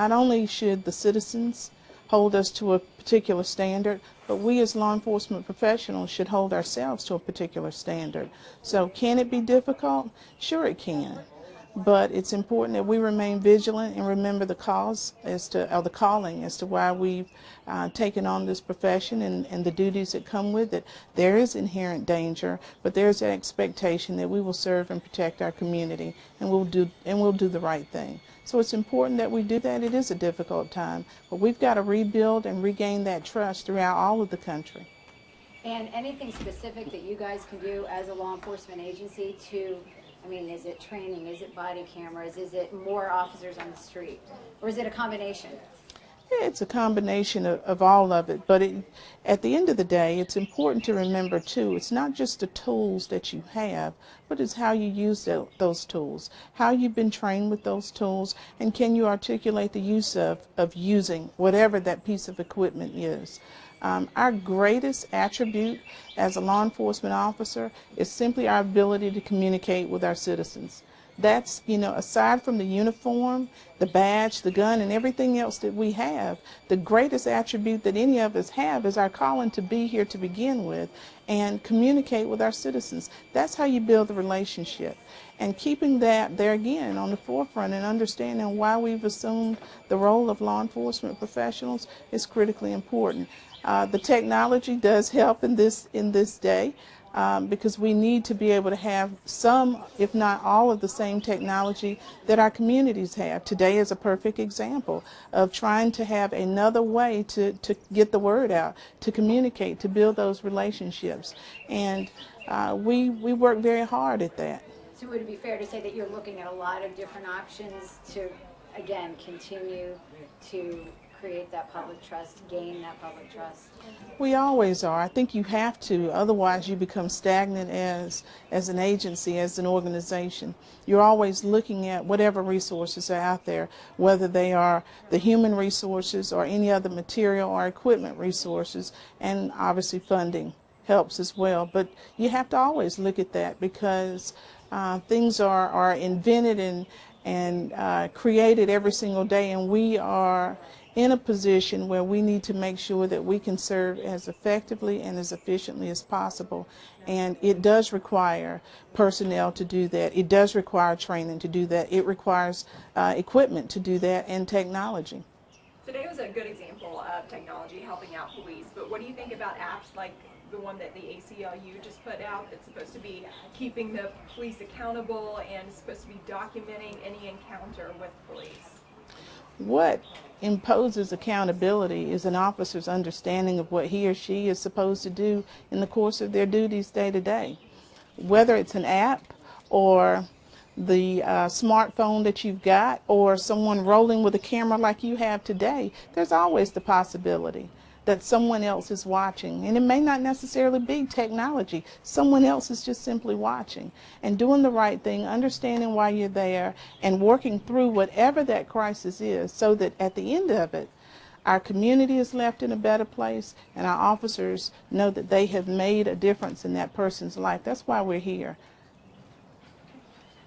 Not only should the citizens hold us to a particular standard, but we as law enforcement professionals should hold ourselves to a particular standard. So can it be difficult? Sure it can. But it's important that we remain vigilant and remember the cause or the calling as to why we've taken on this profession and the duties that come with it. There is inherent danger, but there's an expectation that we will serve and protect our community, and we'll do the right thing. So it's important that we do that. It is a difficult time, but we've got to rebuild and regain that trust throughout all of the country. And anything specific that you guys can do as a law enforcement agency to, I mean, is it training, is it body cameras, is it more officers on the street, or is it a combination? Yeah, it's a combination of all of it, but at the end of the day, it's important to remember too, it's not just the tools that you have, but it's how you use those tools, how you've been trained with those tools, and can you articulate the use of using whatever that piece of equipment is. Our greatest attribute as a law enforcement officer is simply our ability to communicate with our citizens. That's, aside from the uniform, the badge, the gun, and everything else that we have, the greatest attribute that any of us have is our calling to be here to begin with and communicate with our citizens. That's how you build the relationship. And keeping that there again on the forefront and understanding why we've assumed the role of law enforcement professionals is critically important. The technology does help in this day. Because we need to be able to have some, if not all, of the same technology that our communities have. Today is a perfect example of trying to have another way to get the word out, to communicate, to build those relationships. And we work very hard at that. So would it be fair to say that you're looking at a lot of different options to, again, continue to create that public trust, gain that public trust? We always are. I think you have to, otherwise you become stagnant as an agency, as an organization. You're always looking at whatever resources are out there, whether they are the human resources or any other material or equipment resources, and obviously funding helps as well. But you have to always look at that because things are invented and created every single day, and we are in a position where we need to make sure that we can serve as effectively and as efficiently as possible. And it does require personnel to do that. It does require training to do that. It requires equipment to do that and technology. Today was a good example of technology helping out police, but what do you think about apps like the one that the ACLU just put out that's supposed to be keeping the police accountable and supposed to be documenting any encounter with police? What imposes accountability is an officer's understanding of what he or she is supposed to do in the course of their duties day to day. Whether it's an app or the smartphone that you've got or someone rolling with a camera like you have today, there's always the possibility that someone else is watching, and it may not necessarily be technology. Someone else is just simply watching and doing the right thing, understanding why you're there, and working through whatever that crisis is so that at the end of it, our community is left in a better place and our officers know that they have made a difference in that person's life. That's why we're here.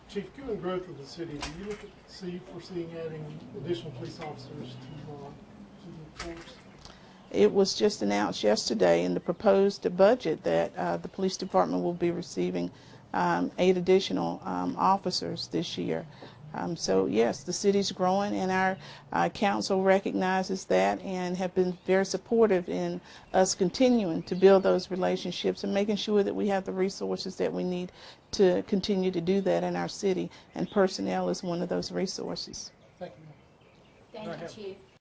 Chief, given growth of the city, do you foresee adding additional police officers to the force? It was just announced yesterday in the proposed budget that the police department will be receiving 8 additional officers this year. So yes, the city's growing, and our council recognizes that and have been very supportive in us continuing to build those relationships and making sure that we have the resources that we need to continue to do that in our city, and personnel is one of those resources. Thank you. Thank you, Chief.